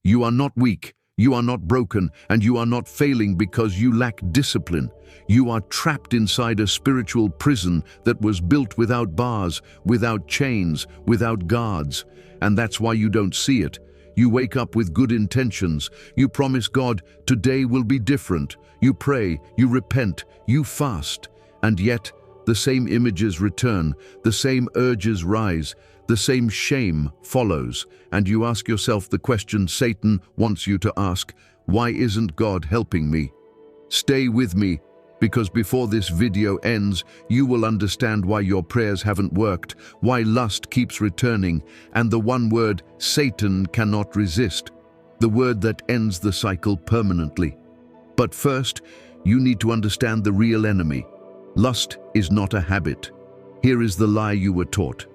You are not weak, you are not broken, and you are not failing because you lack discipline. You are trapped inside a spiritual prison that was built without bars, without chains, without guards. And that's why you don't see it. You wake up with good intentions. You promise God, today will be different. You pray, you repent, you fast. And yet, the same images return, the same urges rise, the same shame follows. And you ask yourself the question Satan wants you to ask, why isn't God helping me? Stay with me, because before this video ends, you will understand why your prayers haven't worked, why lust keeps returning, and the one word Satan cannot resist, the word that ends the cycle permanently. But first, you need to understand the real enemy. Lust is not a habit. Here is the lie you were taught.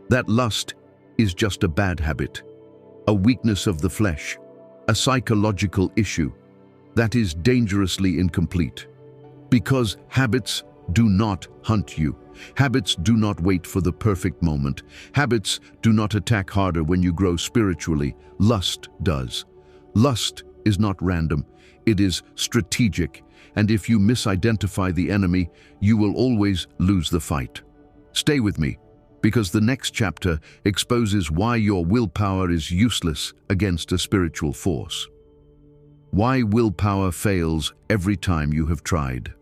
That lust is just a bad habit, a weakness of the flesh, a psychological issue that is dangerously incomplete. Because habits do not hunt you. Habits do not wait for the perfect moment. Habits do not attack harder when you grow spiritually. Lust does. Lust is not random. It is strategic. And if you misidentify the enemy, you will always lose the fight. Stay with me, because the next chapter exposes why your willpower is useless against a spiritual force. Why willpower fails every time you have tried.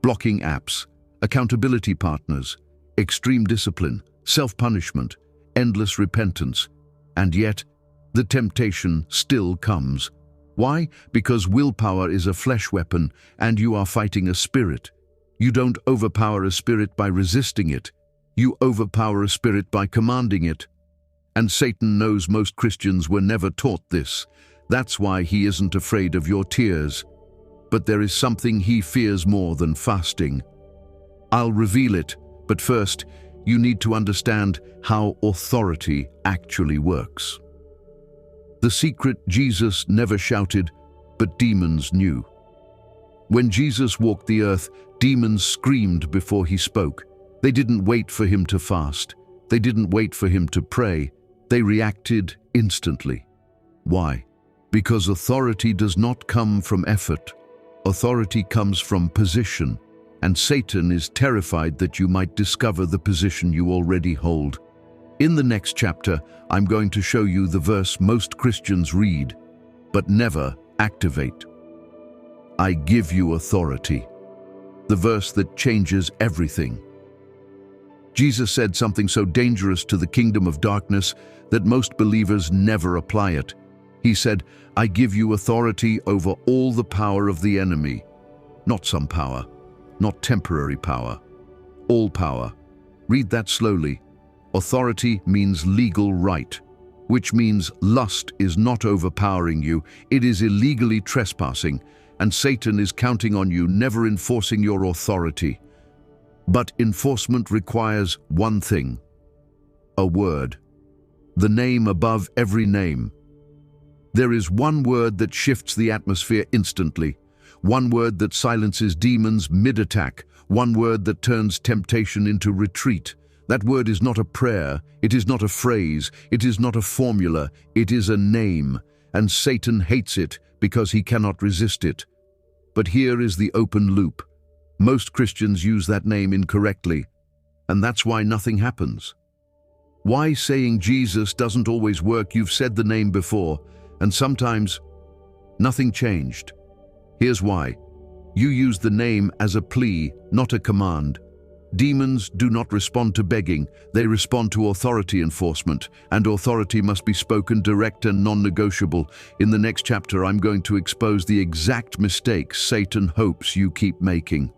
Blocking apps, accountability partners, extreme discipline, self-punishment, endless repentance, and yet the temptation still comes. Why? Because willpower is a flesh weapon and you are fighting a spirit. You don't overpower a spirit by resisting it. You overpower a spirit by commanding it. And Satan knows most Christians were never taught this. That's why he isn't afraid of your tears. But there is something he fears more than fasting. I'll reveal it, but first, you need to understand how authority actually works. The secret: Jesus never shouted, but demons knew. When Jesus walked the earth, demons screamed before he spoke. They didn't wait for him to fast. They didn't wait for him to pray. They reacted instantly. Why? Because authority does not come from effort. Authority comes from position, and Satan is terrified that you might discover the position you already hold. In the next chapter, I'm going to show you the verse most Christians read, but never activate. I give you authority. The verse that changes everything. Jesus said something so dangerous to the kingdom of darkness that most believers never apply it. He said, I give you authority over all the power of the enemy. Not some power, not temporary power, all power. Read that slowly. Authority means legal right, which means lust is not overpowering you, it is illegally trespassing, and Satan is counting on you never enforcing your authority. But enforcement requires one thing: a word, the name above every name. There is one word that shifts the atmosphere instantly, one word that silences demons mid-attack, one word that turns temptation into retreat. That word is not a prayer, it is not a phrase, it is not a formula, it is a name, and Satan hates it because he cannot resist it. But here is the open loop. Most Christians use that name incorrectly, and that's why nothing happens. Why saying Jesus doesn't always work? You've said the name before, and sometimes nothing changed. Here's why. You use the name as a plea, not a command. Demons do not respond to begging, they respond to authority enforcement, and authority must be spoken direct and non-negotiable. In the next chapter, I'm going to expose the exact mistakes Satan hopes you keep making.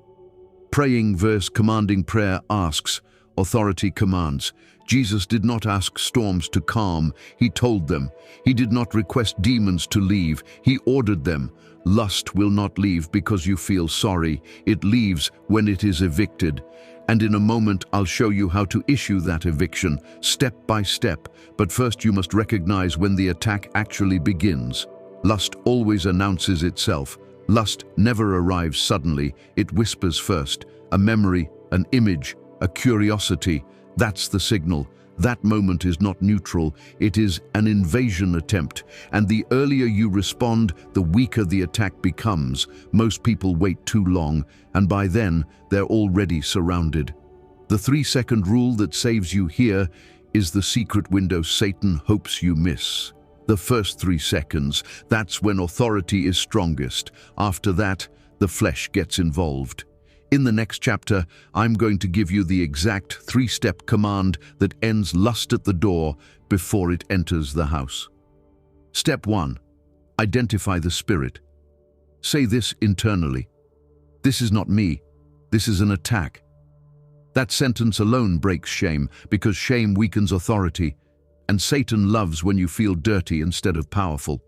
Praying versus commanding. Prayer asks, authority commands. Jesus did not ask storms to calm, he told them. He did not request demons to leave, he ordered them. Lust will not leave because you feel sorry, it leaves when it is evicted. And in a moment, I'll show you how to issue that eviction, step by step. But first you must recognize when the attack actually begins. Lust always announces itself. Lust never arrives suddenly, it whispers first. A memory, an image, a curiosity, that's the signal. That moment is not neutral, it is an invasion attempt, and the earlier you respond, the weaker the attack becomes. Most people wait too long, and by then, they're already surrounded. The 3-second rule that saves you here is the secret window Satan hopes you miss. The first 3 seconds, that's when authority is strongest. After that, the flesh gets involved. In the next chapter, I'm going to give you the exact 3-step command that ends lust at the door before it enters the house. Step 1. Identify the spirit. Say this internally. This is not me. This is an attack. That sentence alone breaks shame, because shame weakens authority, and Satan loves when you feel dirty instead of powerful.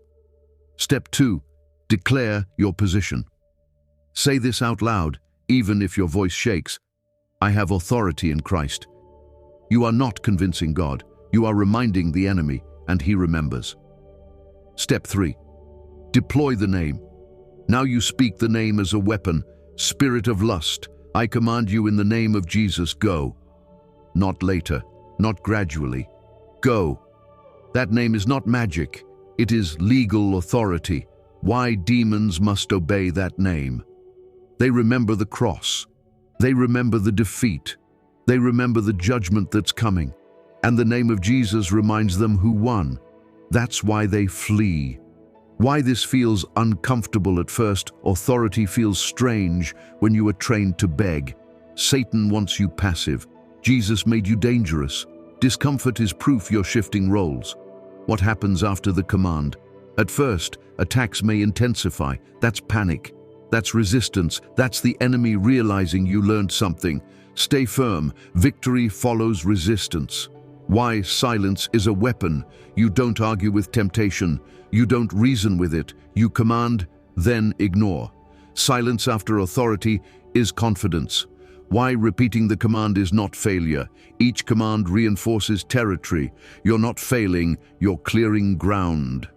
Step 2. Declare your position. Say this out loud, even if your voice shakes. I have authority in Christ. You are not convincing God. You are reminding the enemy, and he remembers. Step 3. Deploy the name. Now you speak the name as a weapon. Spirit of lust, I command you in the name of Jesus, go. Not later, not gradually. Go. That name is not magic. It is legal authority. Why demons must obey that name? They remember the cross. They remember the defeat. They remember the judgment that's coming. And the name of Jesus reminds them who won. That's why they flee. Why this feels uncomfortable at first, authority feels strange when you are trained to beg. Satan wants you passive. Jesus made you dangerous. Discomfort is proof you're shifting roles. What happens after the command? At first, attacks may intensify. That's panic. That's resistance. That's the enemy realizing you learned something. Stay firm. Victory follows resistance. Why silence is a weapon. You don't argue with temptation. You don't reason with it. You command, then ignore. Silence after authority is confidence. Why repeating the command is not failure. Each command reinforces territory. You're not failing, you're clearing ground.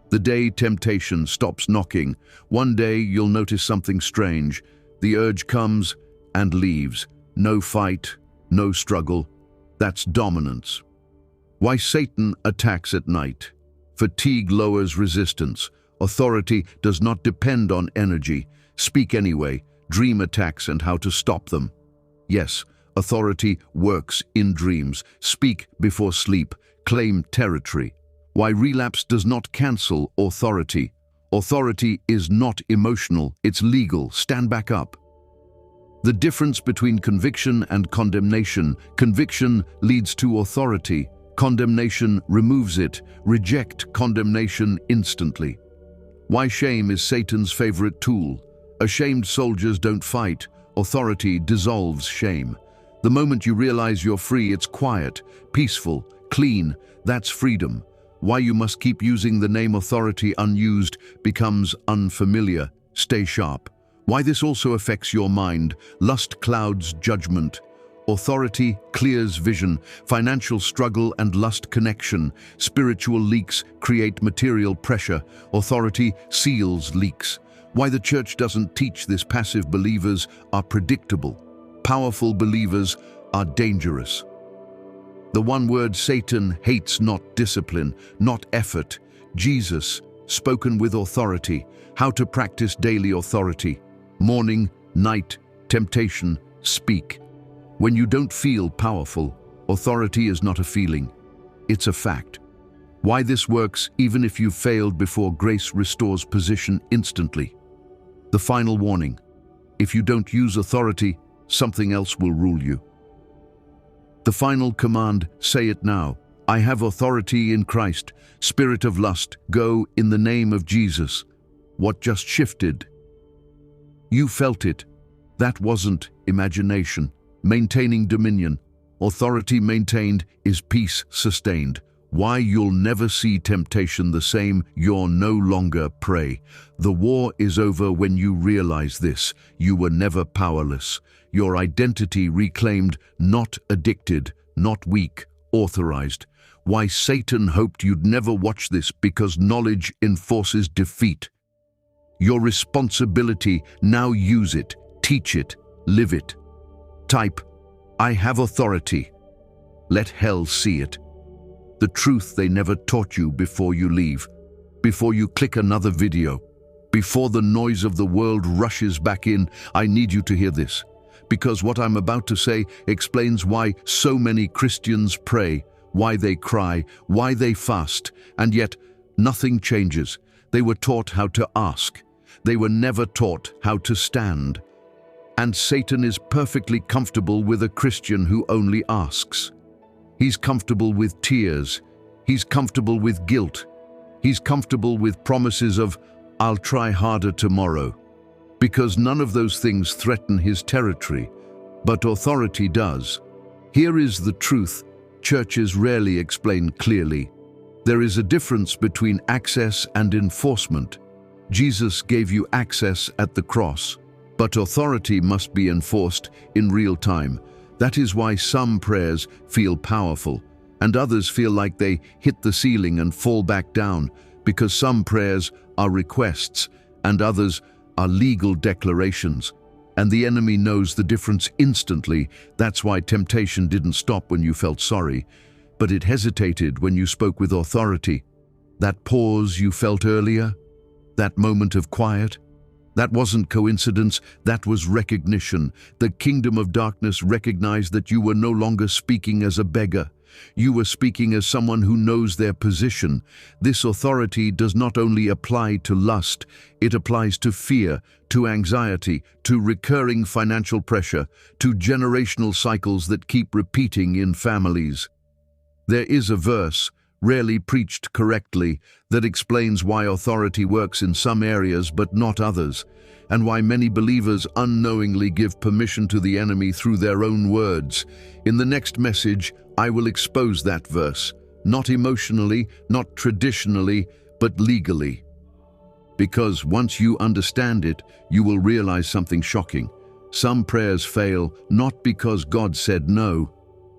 The day temptation stops knocking, one day you'll notice something strange. The urge comes and leaves. No fight, no struggle. That's dominance. Why Satan attacks at night. Fatigue lowers resistance. Authority does not depend on energy. Speak anyway. Dream attacks and how to stop them. Yes, authority works in dreams. Speak before sleep. Claim territory. Why relapse does not cancel authority. Authority is not emotional, it's legal. Stand back up. The difference between conviction and condemnation. Conviction leads to authority. Condemnation removes it. Reject condemnation instantly. Why shame is Satan's favorite tool. Ashamed soldiers don't fight. Authority dissolves shame. The moment you realize you're free, it's quiet, peaceful, clean. That's freedom. Why you must keep using the name authority unused becomes unfamiliar. Stay sharp. Why this also affects your mind. Lust clouds judgment. Authority clears vision. Financial struggle and lust connection. Spiritual leaks create material pressure. Authority seals leaks. Why the church doesn't teach this. Passive believers are predictable. Powerful believers are dangerous. The one word Satan hates, not discipline, not effort. Jesus, spoken with authority. How to practice daily authority. Morning, night, temptation, speak. When you don't feel powerful, authority is not a feeling. It's a fact. Why this works even if you've failed before. Grace restores position instantly. The final warning. If you don't use authority, something else will rule you. The final command, say it now. I have authority in Christ. Spirit of lust, go in the name of Jesus. What just shifted? You felt it. That wasn't imagination. Maintaining dominion. Authority maintained is peace sustained. Why you'll never see temptation the same. You're no longer prey. The war is over when you realize this. You were never powerless. Your identity reclaimed, not addicted, not weak, authorized. Why Satan hoped you'd never watch this, because knowledge enforces defeat. Your responsibility, now use it, teach it, live it. Type, I have authority. Let hell see it. The truth they never taught you before you leave, before you click another video, before the noise of the world rushes back in. I need you to hear this, because what I'm about to say explains why so many Christians pray, why they cry, why they fast, and yet nothing changes. They were taught how to ask. They were never taught how to stand. And Satan is perfectly comfortable with a Christian who only asks. He's comfortable with tears. He's comfortable with guilt. He's comfortable with promises of, "I'll try harder tomorrow," because none of those things threaten his territory, but authority does. Here is the truth churches rarely explain clearly. There is a difference between access and enforcement. Jesus gave you access at the cross, but authority must be enforced in real time. That is why some prayers feel powerful, and others feel like they hit the ceiling and fall back down, because some prayers are requests, and others are legal declarations. And the enemy knows the difference instantly. That's why temptation didn't stop when you felt sorry, but it hesitated when you spoke with authority. That pause you felt earlier, that moment of quiet, that wasn't coincidence, that was recognition. The kingdom of darkness recognized that you were no longer speaking as a beggar. You were speaking as someone who knows their position. This authority does not only apply to lust, it applies to fear, to anxiety, to recurring financial pressure, to generational cycles that keep repeating in families. There is a verse, rarely preached correctly, that explains why authority works in some areas but not others, and why many believers unknowingly give permission to the enemy through their own words. In the next message, I will expose that verse, not emotionally, not traditionally, but legally. Because once you understand it, you will realize something shocking. Some prayers fail not because God said no,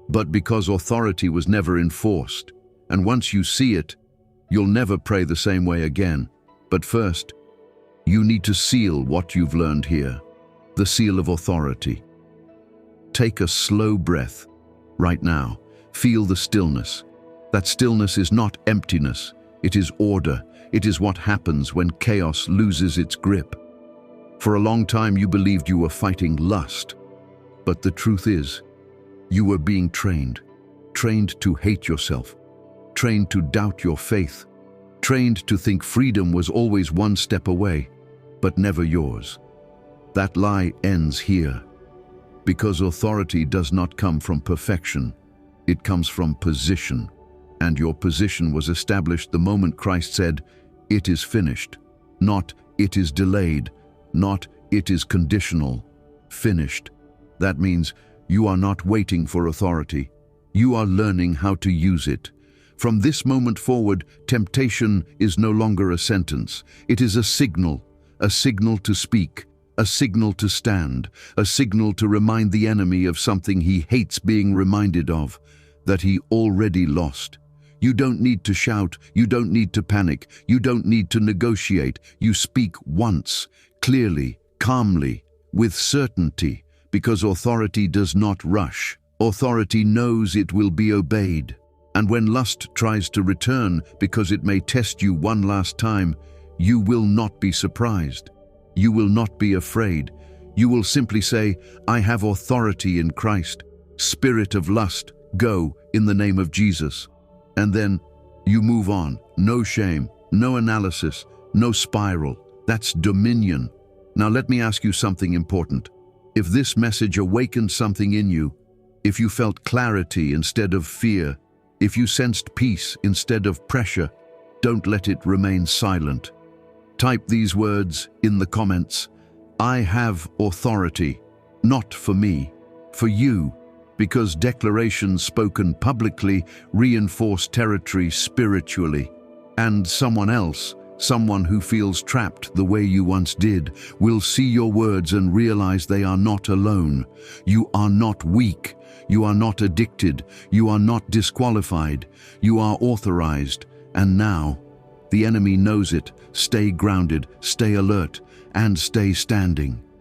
but because authority was never enforced. And once you see it, you'll never pray the same way again. But first, you need to seal what you've learned here, the seal of authority. Take a slow breath right now. Feel the stillness. That stillness is not emptiness, it is order. It is what happens when chaos loses its grip. For a long time you believed you were fighting lust, but the truth is, you were being trained to hate yourself, trained to doubt your faith, trained to think freedom was always one step away, but never yours. That lie ends here, because authority does not come from perfection, it comes from position. And your position was established the moment Christ said, "It is finished," not "it is delayed," not "it is conditional." Finished. That means you are not waiting for authority. You are learning how to use it. From this moment forward, temptation is no longer a sentence. It is a signal to speak, a signal to stand, a signal to remind the enemy of something he hates being reminded of, that he already lost. You don't need to shout, you don't need to panic, you don't need to negotiate. You speak once, clearly, calmly, with certainty, because authority does not rush. Authority knows it will be obeyed. And when lust tries to return because it may test you one last time, you will not be surprised. You will not be afraid. You will simply say, "I have authority in Christ. Spirit of lust, go in the name of Jesus." And then you move on. No shame, no analysis, no spiral. That's dominion. Now let me ask you something important. If this message awakened something in you, if you felt clarity instead of fear, if you sensed peace instead of pressure, don't let it remain silent. Type these words in the comments. I have authority, not for me, for you. Because declarations spoken publicly reinforce territory spiritually. And someone else, someone who feels trapped the way you once did, will see your words and realize they are not alone. You are not weak. You are not addicted. You are not disqualified. You are authorized. And now, the enemy knows it. Stay grounded, stay alert, and stay standing.